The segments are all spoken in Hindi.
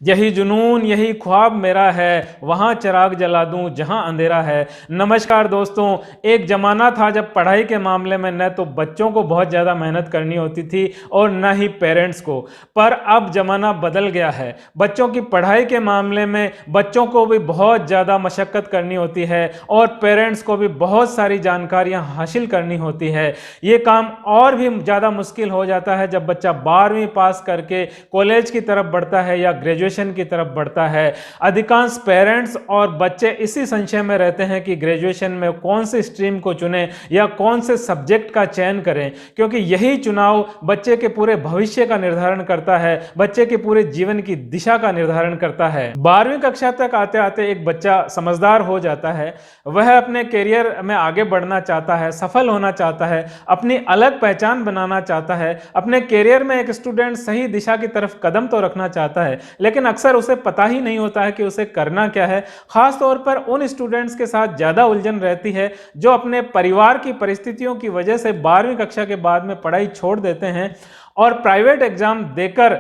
यही जुनून यही ख्वाब मेरा है, वहाँ चिराग जला दूं जहाँ अंधेरा है। नमस्कार दोस्तों, एक ज़माना था जब पढ़ाई के मामले में न तो बच्चों को बहुत ज़्यादा मेहनत करनी होती थी और न ही पेरेंट्स को। पर अब ज़माना बदल गया है। बच्चों की पढ़ाई के मामले में बच्चों को भी बहुत ज़्यादा मशक्क़त करनी होती है और पेरेंट्स को भी बहुत सारी जानकारियाँ हासिल करनी होती है। ये काम और भी ज़्यादा मुश्किल हो जाता है जब बच्चा 12वीं पास करके कॉलेज की तरफ बढ़ता है या ग्रेजुएशन की तरफ बढ़ता है। अधिकांश पेरेंट्स और बच्चे इसी संशय में रहते हैं कि ग्रेजुएशन में कौन सी स्ट्रीम को चुनें या कौन से सब्जेक्ट का चयन करें, क्योंकि यही चुनाव बच्चे के पूरे भविष्य का निर्धारण करता है, बच्चे के पूरे जीवन की दिशा का निर्धारण करता है। 12वीं कक्षा तक आते आते एक बच्चा समझदार हो जाता है। वह अपने करियर में आगे बढ़ना चाहता है, सफल होना चाहता है, अपनी अलग पहचान बनाना चाहता है। अपने करियर में एक स्टूडेंट सही दिशा की तरफ कदम तो रखना चाहता है, लेकिन अक्सर उसे पता ही नहीं होता है कि उसे करना क्या है। खास तौर पर उन स्टूडेंट्स के साथ ज़्यादा उलझन रहती है जो अपने परिवार की परिस्थितियों की वजह से 12वीं कक्षा के बाद में पढ़ाई छोड़ देते हैं और प्राइवेट एग्जाम देकर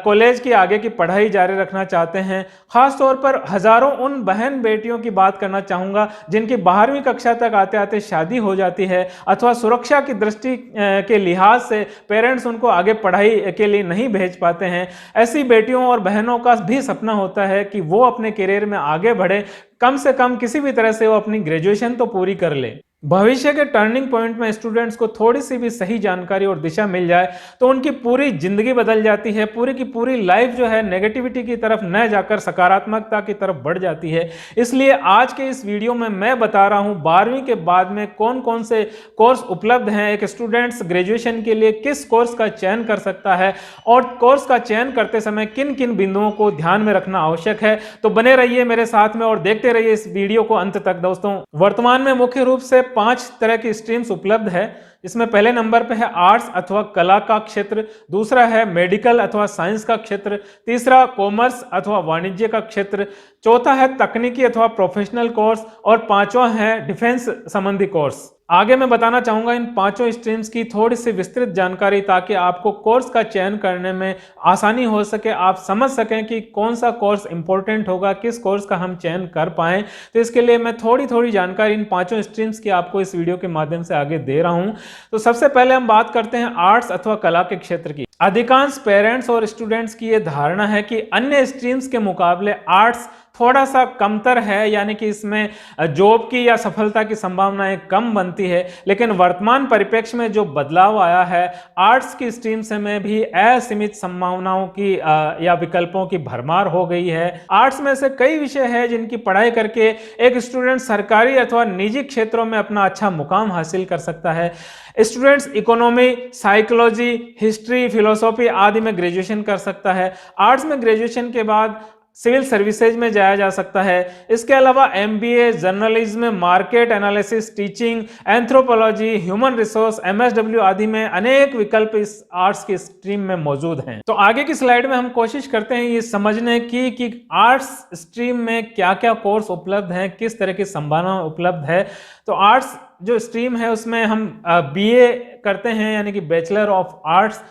कॉलेज की आगे की पढ़ाई जारी रखना चाहते हैं। खास तौर पर हजारों उन बहन बेटियों की बात करना चाहूँगा जिनकी 12वीं कक्षा तक आते आते शादी हो जाती है अथवा सुरक्षा की दृष्टि के लिहाज से पेरेंट्स उनको आगे पढ़ाई के लिए नहीं भेज पाते हैं। ऐसी बेटियों और बहनों का भी सपना होता है कि वो अपने करियर में आगे बढ़े, कम से कम किसी भी तरह से वो अपनी ग्रेजुएशन तो पूरी कर ले। भविष्य के टर्निंग पॉइंट में स्टूडेंट्स को थोड़ी सी भी सही जानकारी और दिशा मिल जाए तो उनकी पूरी जिंदगी बदल जाती है। पूरी की पूरी लाइफ जो है नेगेटिविटी की तरफ न जाकर सकारात्मकता की तरफ बढ़ जाती है। इसलिए आज के इस वीडियो में मैं बता रहा हूं 12वीं के बाद में कौन कौन से कोर्स उपलब्ध हैं, एक स्टूडेंट्स ग्रेजुएशन के लिए किस कोर्स का चयन कर सकता है और कोर्स का चयन करते समय किन किन बिंदुओं को ध्यान में रखना आवश्यक है। तो बने रहिए मेरे साथ में और देखते रहिए इस वीडियो को अंत तक। दोस्तों, वर्तमान में मुख्य रूप से 5 तरह की स्ट्रीम्स उपलब्ध है। इसमें पहले नंबर पे है आर्ट्स अथवा कला का क्षेत्र, दूसरा है मेडिकल अथवा साइंस का क्षेत्र, तीसरा कॉमर्स अथवा वाणिज्य का क्षेत्र, चौथा है तकनीकी अथवा प्रोफेशनल कोर्स और पांचवा है डिफेंस संबंधी कोर्स। आगे मैं बताना चाहूंगा इन पांचों स्ट्रीम्स की थोड़ी सी विस्तृत जानकारी ताकि आपको कोर्स का चयन करने में आसानी हो सके, आप समझ सकें कि कौन सा कोर्स इंपॉर्टेंट होगा, किस कोर्स का हम चयन कर पाएं। तो इसके लिए मैं थोड़ी थोड़ी जानकारी इन पांचों स्ट्रीम्स की आपको इस वीडियो के माध्यम से आगे दे रहा हूं। तो सबसे पहले हम बात करते हैं आर्ट्स अथवा कला के क्षेत्र की। अधिकांश पेरेंट्स और स्टूडेंट्स की यह धारणा है कि अन्य स्ट्रीम्स के मुकाबले आर्ट्स थोड़ा सा कमतर है, यानी कि इसमें जॉब की या सफलता की संभावनाएं कम बनती है। लेकिन वर्तमान परिप्रेक्ष्य में जो बदलाव आया है, आर्ट्स की स्ट्रीम से में भी असीमित संभावनाओं की या विकल्पों की भरमार हो गई है। आर्ट्स में से कई विषय है जिनकी पढ़ाई करके एक स्टूडेंट सरकारी अथवा निजी क्षेत्रों में अपना अच्छा मुकाम हासिल कर सकता है। Students economy, psychology, history, philosophy आदि में ग्रेजुएशन कर सकता है। आर्ट्स में ग्रेजुएशन के बाद सिविल सर्विसेज में जाया जा सकता है। इसके अलावा MBA, journalism, market analysis, teaching, anthropology, human resource, MSW आदि में अनेक विकल्प इस आर्ट्स की स्ट्रीम में मौजूद हैं। तो आगे की स्लाइड में हम कोशिश करते हैं ये समझने की कि आर्ट्स स्ट्रीम में क्या क्या कोर्स उपलब्ध हैं, किस तरह की संभावना उपलब्ध है। तो आर्ट्स जो स्ट्रीम है उसमें हम बीए करते हैं, यानी कि बैचलर ऑफ आर्ट्स।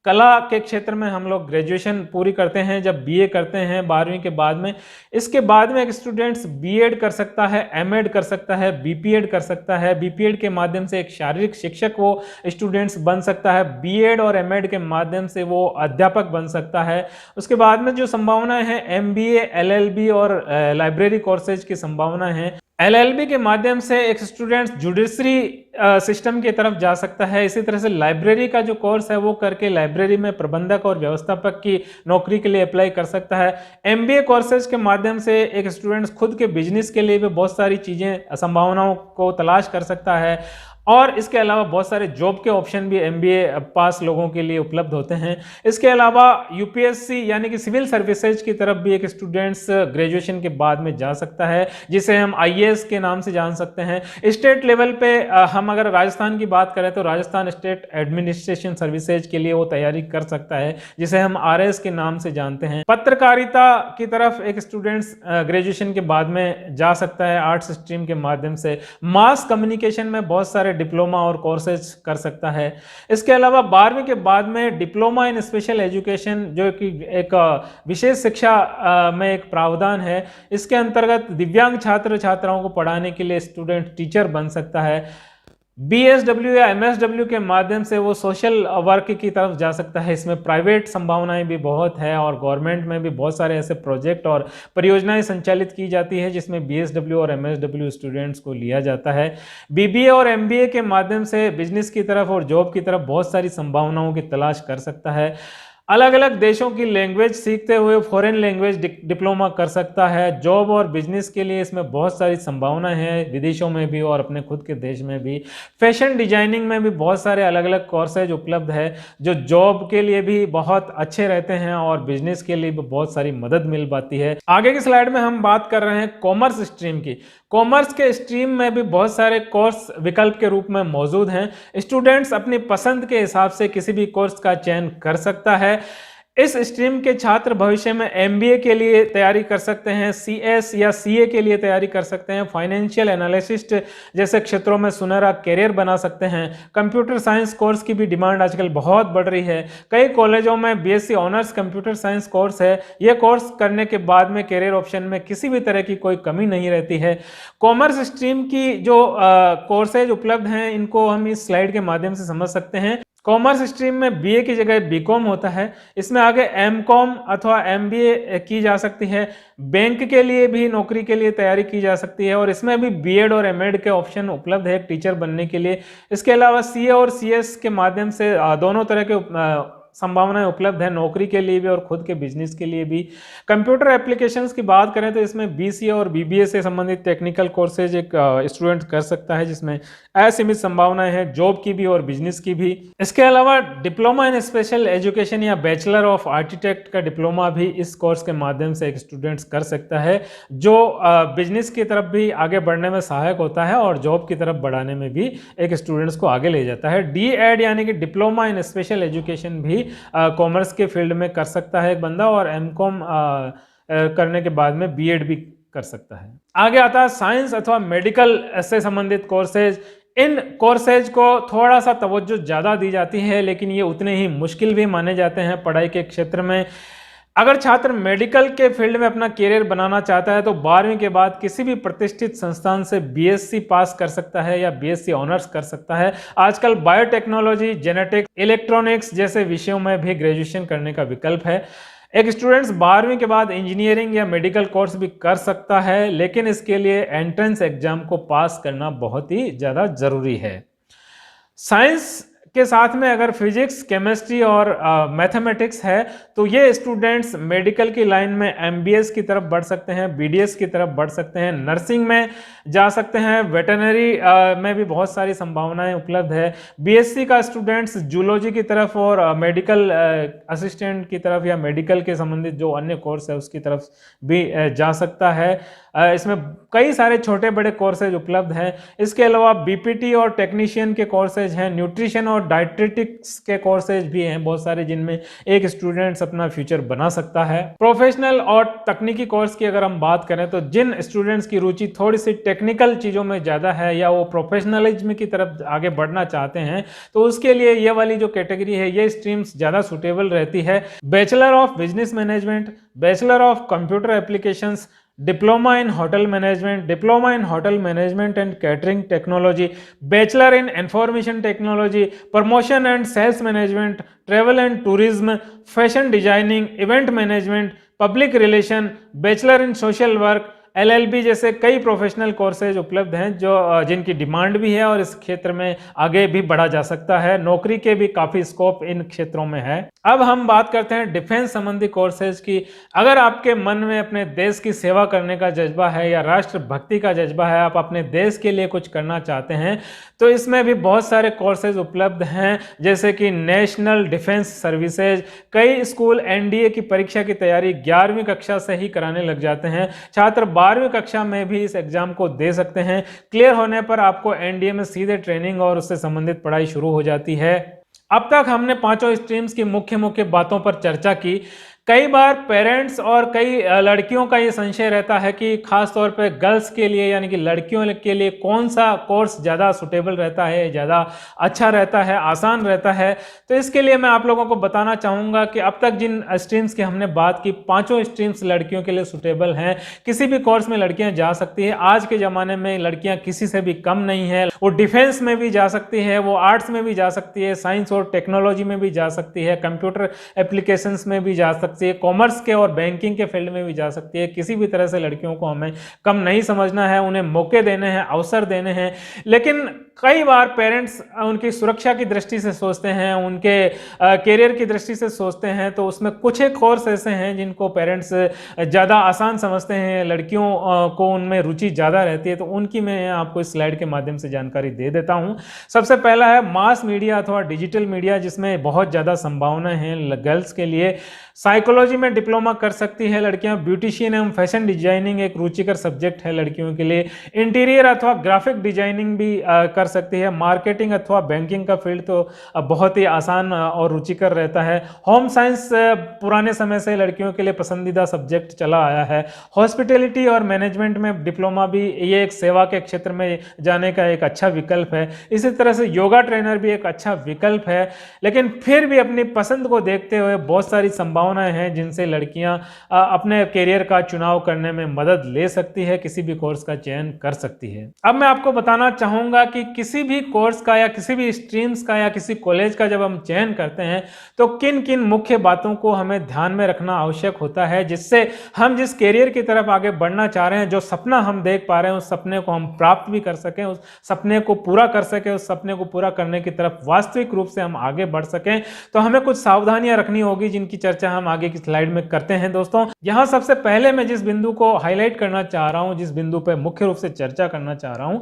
कला के क्षेत्र में हम लोग ग्रेजुएशन पूरी करते हैं जब बीए करते हैं 12वीं के बाद में। इसके बाद में एक स्टूडेंट्स बीएड कर सकता है, एमएड कर सकता है, बीपीएड कर सकता है। बीपीएड के माध्यम से एक शारीरिक शिक्षक वो स्टूडेंट्स बन सकता है। बीएड और एमएड के माध्यम से वो अध्यापक बन सकता है। उसके बाद में जो संभावनाएं हैं एमबीए, एलएलबी और लाइब्रेरी कोर्सेज की संभावना है। एलएलबी के माध्यम से एक स्टूडेंट जुडिशरी सिस्टम की तरफ जा सकता है। इसी तरह से लाइब्रेरी का जो कोर्स है वो करके लाइब्रेरी में प्रबंधक और व्यवस्थापक की नौकरी के लिए अप्लाई कर सकता है। एमबीए कोर्सेज के माध्यम से एक स्टूडेंट खुद के बिजनेस के लिए भी बहुत सारी चीज़ें, संभावनाओं को तलाश कर सकता है। और इसके अलावा बहुत सारे जॉब के ऑप्शन भी एमबीए पास लोगों के लिए उपलब्ध होते हैं। इसके अलावा यूपीएससी यानी कि सिविल सर्विसेज की तरफ भी एक स्टूडेंट्स ग्रेजुएशन के बाद में जा सकता है, जिसे हम आईएएस के नाम से जान सकते हैं। स्टेट लेवल पे हम अगर राजस्थान की बात करें तो राजस्थान स्टेट एडमिनिस्ट्रेशन सर्विसेज के लिए वो तैयारी कर सकता है, जिसे हम आरएएस के नाम से जानते हैं। पत्रकारिता की तरफ एक स्टूडेंट्स ग्रेजुएशन के बाद में जा सकता है आर्ट्स स्ट्रीम के माध्यम से। मास कम्युनिकेशन में बहुत सारे डिप्लोमा और कोर्सेज कर सकता है। इसके अलावा 12वीं के बाद में डिप्लोमा इन स्पेशल एजुकेशन, जो कि एक विशेष शिक्षा में एक प्रावधान है, इसके अंतर्गत दिव्यांग छात्र छात्राओं को पढ़ाने के लिए स्टूडेंट टीचर बन सकता है। BSW या MSW के माध्यम से वो सोशल वर्क की तरफ जा सकता है। इसमें प्राइवेट संभावनाएं भी बहुत है और गवर्नमेंट में भी बहुत सारे ऐसे प्रोजेक्ट और परियोजनाएं संचालित की जाती है जिसमें BSW और MSW स्टूडेंट्स को लिया जाता है। BBA और MBA के माध्यम से बिजनेस की तरफ और जॉब की तरफ बहुत सारी संभावनाओं की तलाश कर सकता है। अलग अलग देशों की लैंग्वेज सीखते हुए फॉरेन लैंग्वेज डिप्लोमा कर सकता है। जॉब और बिजनेस के लिए इसमें बहुत सारी संभावनाएं हैं, विदेशों में भी और अपने खुद के देश में भी। फैशन डिजाइनिंग में भी बहुत सारे अलग अलग कोर्सेज उपलब्ध है जो जॉब के लिए भी बहुत अच्छे रहते हैं और बिजनेस के लिए भी बहुत सारी मदद मिल पाती है। आगे की स्लाइड में हम बात कर रहे हैं कॉमर्स स्ट्रीम की। कॉमर्स के स्ट्रीम में भी बहुत सारे कोर्स विकल्प के रूप में मौजूद हैं। स्टूडेंट्स अपनी पसंद के हिसाब से किसी भी कोर्स का चयन कर सकता है। इस स्ट्रीम के छात्र भविष्य में MBA के लिए तैयारी कर सकते हैं, CS या CA के लिए तैयारी कर सकते हैं, फाइनेंशियल एनालिसिस्ट जैसे क्षेत्रों में सुनहरा कैरियर बना सकते हैं। कंप्यूटर साइंस कोर्स की भी डिमांड आजकल बहुत बढ़ रही है। कई कॉलेजों में BSc honours computer science course है। यह कोर्स करने के बाद में कैरियर ऑप्शन में किसी भी तरह की कोई कमी नहीं रहती है। कॉमर्स स्ट्रीम की जो कोर्सेज उपलब्ध हैं इनको हम इस स्लाइड के माध्यम से समझ सकते हैं। कॉमर्स स्ट्रीम में BA की जगह BCom होता है। इसमें आगे MCom अथवा MBA की जा सकती है। बैंक के लिए भी नौकरी के लिए तैयारी की जा सकती है और इसमें भी B.Ed और M.Ed के ऑप्शन उपलब्ध है टीचर बनने के लिए। इसके अलावा CA और CS के माध्यम से दोनों तरह के संभावनाएं उपलब्ध है, नौकरी के लिए भी और खुद के बिजनेस के लिए भी। कंप्यूटर एप्लीकेशंस की बात करें तो इसमें BCA और BBA से संबंधित टेक्निकल कोर्सेज एक स्टूडेंट कर सकता है जिसमें असीमित संभावनाएं हैं जॉब की भी और बिजनेस की भी। इसके अलावा डिप्लोमा इन स्पेशल एजुकेशन या बैचलर ऑफ आर्किटेक्ट का डिप्लोमा भी इस कोर्स के माध्यम से एक स्टूडेंट्स कर सकता है जो बिजनेस की तरफ भी आगे बढ़ने में सहायक होता है और जॉब की तरफ बढ़ाने में भी एक स्टूडेंट्स को आगे ले जाता है। D.Ed यानी कि डिप्लोमा इन स्पेशल एजुकेशन भी कॉमर्स के फील्ड में कर सकता है एक बंदा और MCom करने के बाद में B.Ed भी कर सकता है। आगे आता है साइंस अथवा मेडिकल से संबंधित कोर्सेज। इन कोर्सेज को थोड़ा सा तवज्जो ज़्यादा दी जाती है लेकिन ये उतने ही मुश्किल भी माने जाते हैं पढ़ाई के क्षेत्र में। अगर छात्र मेडिकल के फील्ड में अपना करियर बनाना चाहता है तो 12वीं के बाद किसी भी प्रतिष्ठित संस्थान से BSc पास कर सकता है या BSc ऑनर्स कर सकता है। आजकल बायोटेक्नोलॉजी, जेनेटिक्स, इलेक्ट्रॉनिक्स जैसे विषयों में भी ग्रेजुएशन करने का विकल्प है। एक स्टूडेंट्स 12वीं के बाद इंजीनियरिंग या मेडिकल कोर्स भी कर सकता है लेकिन इसके लिए एंट्रेंस एग्जाम को पास करना बहुत ही ज़्यादा जरूरी है। साइंस के साथ में अगर फिजिक्स, केमिस्ट्री और मैथमेटिक्स है तो ये स्टूडेंट्स मेडिकल की लाइन में MBS की तरफ बढ़ सकते हैं, BDS की तरफ बढ़ सकते हैं, नर्सिंग में जा सकते हैं, वेटरनरी में भी बहुत सारी संभावनाएं उपलब्ध है। BSc का स्टूडेंट्स जूलॉजी की तरफ और मेडिकल असिस्टेंट की तरफ या मेडिकल के संबंधित जो अन्य कोर्स है उसकी तरफ भी जा सकता है। इसमें कई सारे छोटे बड़े कोर्सेज उपलब्ध हैं। इसके अलावा BPT और टेक्नीशियन के कोर्सेज हैं, न्यूट्रिशन और डाइटेटिक्स के कोर्सेज भी हैं बहुत सारे जिनमें एक स्टूडेंट्स अपना फ्यूचर बना सकता है। प्रोफेशनल और तकनीकी कोर्स की अगर हम बात करें तो जिन स्टूडेंट्स की रुचि थोड़ी सी टेक्निकल चीज़ों में ज़्यादा है या वो प्रोफेशनलिज्म की तरफ आगे बढ़ना चाहते हैं तो उसके लिए ये वाली जो कैटेगरी है ये स्ट्रीम्स ज़्यादा सुटेबल रहती है। Bachelor of business management, bachelor of computer applications, diploma in hotel management, diploma in hotel management and catering technology, bachelor in information technology, promotion and sales management, travel and tourism, fashion designing, event management, public relation, bachelor in social work, LLB जैसे कई प्रोफेशनल कोर्सेज उपलब्ध हैं जो जिनकी डिमांड भी है और इस क्षेत्र में आगे भी बढ़ा जा सकता है। नौकरी के भी काफ़ी स्कोप इन क्षेत्रों में है। अब हम बात करते हैं डिफेंस संबंधी कोर्सेज की। अगर आपके मन में अपने देश की सेवा करने का जज्बा है या राष्ट्र भक्ति का जज्बा है, आप अपने देश के लिए कुछ करना चाहते हैं तो इसमें भी बहुत सारे कोर्सेज उपलब्ध हैं जैसे कि नेशनल डिफेंस सर्विसेज। कई स्कूल NDA की परीक्षा की तैयारी 11वीं कक्षा से ही कराने लग जाते हैं। छात्र 12वीं कक्षा में भी इस एग्जाम को दे सकते हैं। क्लियर होने पर आपको NDA में सीधे ट्रेनिंग और उससे संबंधित पढ़ाई शुरू हो जाती है। अब तक हमने पांचों स्ट्रीम्स की मुख्य बातों पर चर्चा की। कई बार पेरेंट्स और कई लड़कियों का ये संशय रहता है कि खास तौर पे गर्ल्स के लिए यानी कि लड़कियों के लिए कौन सा कोर्स ज़्यादा सुटेबल रहता है, ज़्यादा अच्छा रहता है, आसान रहता है। तो इसके लिए मैं आप लोगों को बताना चाहूँगा कि अब तक जिन स्ट्रीम्स की हमने बात की, पांचों स्ट्रीम्स लड़कियों के लिए सुटेबल हैं। किसी भी कोर्स में लड़कियां जा सकती है। आज के ज़माने में लड़कियां किसी से भी कम नहीं है। वो डिफेंस में भी जा सकती है, वो आर्ट्स में भी जा सकती है, साइंस और टेक्नोलॉजी में भी जा सकती है, कंप्यूटर एप्लीकेशंस में भी जा सकती है, कॉमर्स के और बैंकिंग के फील्ड में भी जा सकती है। किसी भी तरह से लड़कियों को हमें कम नहीं समझना है, उन्हें मौके देने हैं, अवसर देने हैं। लेकिन कई बार पेरेंट्स उनकी सुरक्षा की दृष्टि से सोचते हैं, उनके करियर की दृष्टि से सोचते हैं, तो उसमें कुछ एक कोर्स ऐसे हैं जिनको पेरेंट्स ज़्यादा आसान समझते हैं, लड़कियों को उनमें रुचि ज़्यादा रहती है। तो उनकी मैं आपको इस स्लाइड के माध्यम से जानकारी दे देता हूं। सबसे पहला है मास मीडिया अथवा डिजिटल मीडिया, जिसमें बहुत ज़्यादा संभावनाएं हैं गर्ल्स के लिए। साइकोलॉजी में डिप्लोमा कर सकती है लड़कियां। ब्यूटिशियन एवं फैशन डिजाइनिंग एक रुचिकर सब्जेक्ट है लड़कियों के लिए। इंटीरियर अथवा ग्राफिक डिजाइनिंग भी कर सकती है। मार्केटिंग अथवा बैंकिंग का फील्ड तो बहुत ही आसान और रुचिकर रहता है। होम साइंस पुराने समय से लड़कियों के लिए पसंदीदा सब्जेक्ट चला आया है। हॉस्पिटैलिटी और मैनेजमेंट में डिप्लोमा भी, ये एक सेवा के क्षेत्र में जाने का एक अच्छा विकल्प है। इसी तरह से योगा ट्रेनर भी एक अच्छा विकल्प है। लेकिन फिर भी अपनी पसंद को देखते हुए बहुत सारी संभावनाएं हैं जिनसे लड़कियां अपने करियर का चुनाव करने में मदद ले सकती है, किसी भी कोर्स का चयन कर सकती है। अब मैं आपको बताना चाहूंगा कि किसी भी कोर्स का या किसी भी स्ट्रीम्स का या किसी कॉलेज का जब हम चयन करते हैं तो किन किन मुख्य बातों को हमें ध्यान में रखना आवश्यक होता है, जिससे हम जिस करियर की तरफ आगे बढ़ना चाह रहे हैं, जो सपना हम देख पा रहे हैं, उस सपने को हम प्राप्त भी कर सकें, उस सपने को पूरा कर सकें, उस सपने को पूरा करने की तरफ वास्तविक रूप से हम आगे बढ़ सकें। तो हमें कुछ सावधानियां रखनी होगी, जिनकी चर्चा हम आगे की स्लाइड में करते हैं। दोस्तों, यहां सबसे पहले मैं जिस बिंदु को हाईलाइट करना चाह रहा हूं, जिस बिंदु पर मुख्य रूप से चर्चा करना चाह रहा हूं,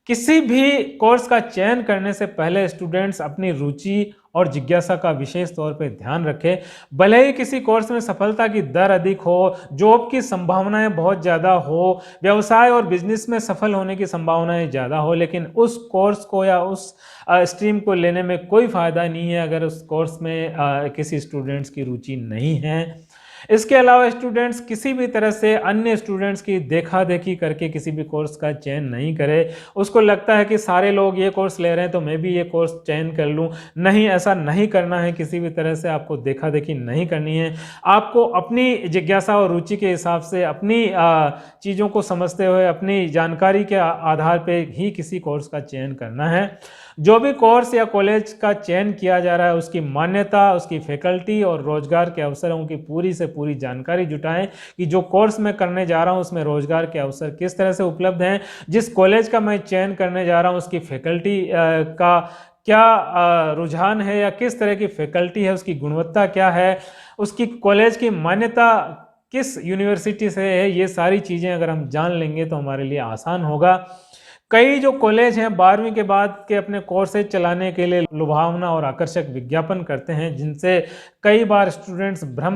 किसी भी कोर्स का चयन करने से पहले स्टूडेंट्स अपनी रुचि और जिज्ञासा का विशेष तौर पे ध्यान रखें। भले ही किसी कोर्स में सफलता की दर अधिक हो, जॉब की संभावनाएं बहुत ज़्यादा हो, व्यवसाय और बिजनेस में सफल होने की संभावनाएं ज़्यादा हो, लेकिन उस कोर्स को या उस स्ट्रीम को लेने में कोई फ़ायदा नहीं है अगर उस कोर्स में किसी स्टूडेंट्स की रुचि नहीं है। इसके अलावा स्टूडेंट्स किसी भी तरह से अन्य स्टूडेंट्स की देखा देखी करके किसी भी कोर्स का चयन नहीं करे। उसको लगता है कि सारे लोग ये कोर्स ले रहे हैं तो मैं भी ये कोर्स चयन कर लूँ। नहीं, ऐसा नहीं करना है। किसी भी तरह से आपको देखा देखी नहीं करनी है। आपको अपनी जिज्ञासा और रुचि के हिसाब से अपनी चीज़ों को समझते हुए अपनी जानकारी के आधार पर ही किसी कोर्स का चयन करना है। जो भी कोर्स या कॉलेज का चयन किया जा रहा है उसकी मान्यता, उसकी फैकल्टी और रोजगार के अवसरों की पूरी से पूरी जानकारी जुटाएं कि जो कोर्स मैं करने जा रहा हूं उसमें रोजगार के अवसर किस तरह से उपलब्ध हैं। जिस कॉलेज का मैं चयन करने जा रहा हूं उसकी फैकल्टी का क्या रुझान है या किस तरह की फैकल्टी है, उसकी गुणवत्ता क्या है, उसकी कॉलेज की मान्यता किस यूनिवर्सिटी से है। ये सारी चीज़ें अगर हम जान लेंगे तो हमारे लिए आसान होगा। कई जो कॉलेज हैं 12वीं के बाद के अपने कोर्सेज चलाने के लिए लुभावना और आकर्षक विज्ञापन करते हैं, जिनसे कई बार स्टूडेंट्स भ्रम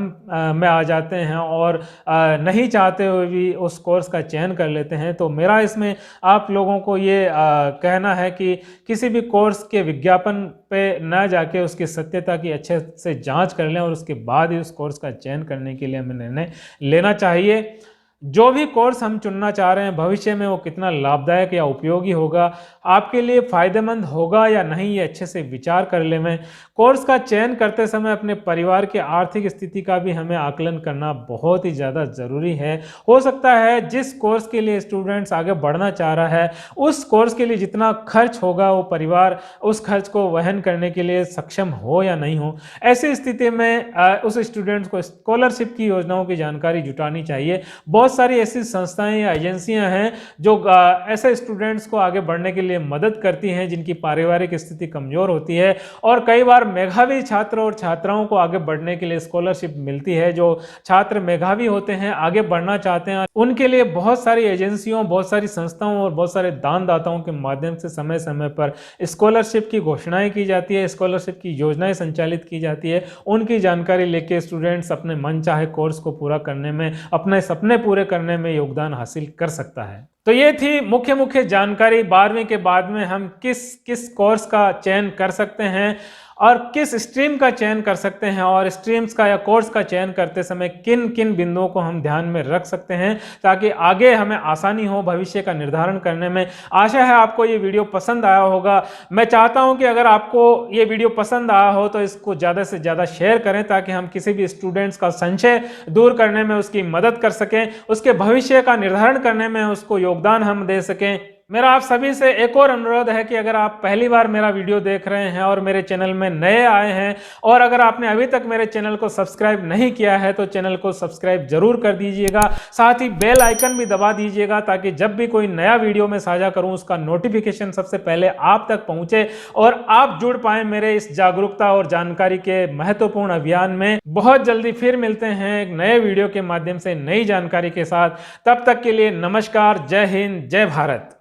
में आ जाते हैं और नहीं चाहते हुए भी उस कोर्स का चयन कर लेते हैं। तो मेरा इसमें आप लोगों को ये कहना है कि किसी भी कोर्स के विज्ञापन पे न जाके उसकी सत्यता की अच्छे से जांच कर लें और उसके बाद ही उस कोर्स का चयन करने के लिए हमें निर्णय लेना चाहिए। जो भी कोर्स हम चुनना चाह रहे हैं भविष्य में वो कितना लाभदायक या उपयोगी होगा, आपके लिए फ़ायदेमंद होगा या नहीं, ये अच्छे से विचार कर लें। कोर्स का चयन करते समय अपने परिवार की आर्थिक स्थिति का भी हमें आकलन करना बहुत ही ज़्यादा ज़रूरी है। हो सकता है जिस कोर्स के लिए स्टूडेंट्स आगे बढ़ना चाह रहा है उस कोर्स के लिए जितना खर्च होगा वो परिवार उस खर्च को वहन करने के लिए सक्षम हो या नहीं हो। ऐसी स्थिति में उस स्टूडेंट्स को स्कॉलरशिप की योजनाओं की जानकारी जुटानी चाहिए। बहुत सारी ऐसी संस्थाएं या एजेंसियां हैं जो ऐसे स्टूडेंट्स को आगे बढ़ने के लिए मदद करती हैं जिनकी पारिवारिक स्थिति कमजोर होती है, और कई बार मेधावी छात्र और छात्राओं को आगे बढ़ने के लिए स्कॉलरशिप मिलती है। जो छात्र मेधावी होते हैं, आगे बढ़ना चाहते हैं, उनके लिए बहुत सारी एजेंसियों, बहुत सारी संस्थाओं और बहुत सारे दानदाताओं के माध्यम से समय समय पर स्कॉलरशिप की घोषणाएं की जाती है, स्कॉलरशिप की योजनाएं संचालित की जाती है। उनकी जानकारी लेके स्टूडेंट्स अपने मनचाहे कोर्स को पूरा करने में, अपने सपने पूरे करने में योगदान हासिल कर सकता है। तो ये थी मुख्य जानकारी 12वीं के बाद में हम किस किस कोर्स का चयन कर सकते हैं और किस स्ट्रीम का चयन कर सकते हैं और स्ट्रीम्स का या कोर्स का चयन करते समय किन किन बिंदुओं को हम ध्यान में रख सकते हैं ताकि आगे हमें आसानी हो भविष्य का निर्धारण करने में। आशा है आपको ये वीडियो पसंद आया होगा। मैं चाहता हूं कि अगर आपको ये वीडियो पसंद आया हो तो इसको ज़्यादा से ज़्यादा शेयर करें ताकि हम किसी भी स्टूडेंट्स का संशय दूर करने में उसकी मदद कर सकें, उसके भविष्य का निर्धारण करने में उसको योगदान हम दे सकें। मेरा आप सभी से एक और अनुरोध है कि अगर आप पहली बार मेरा वीडियो देख रहे हैं और मेरे चैनल में नए आए हैं और अगर आपने अभी तक मेरे चैनल को सब्सक्राइब नहीं किया है तो चैनल को सब्सक्राइब जरूर कर दीजिएगा। साथ ही बेल आइकन भी दबा दीजिएगा ताकि जब भी कोई नया वीडियो मैं साझा करूं उसका नोटिफिकेशन सबसे पहले आप तक पहुंचे और आप जुड़ पाए मेरे इस जागरूकता और जानकारी के महत्वपूर्ण अभियान में। बहुत जल्दी फिर मिलते हैं एक नए वीडियो के माध्यम से नई जानकारी के साथ। तब तक के लिए नमस्कार, जय हिंद, जय भारत।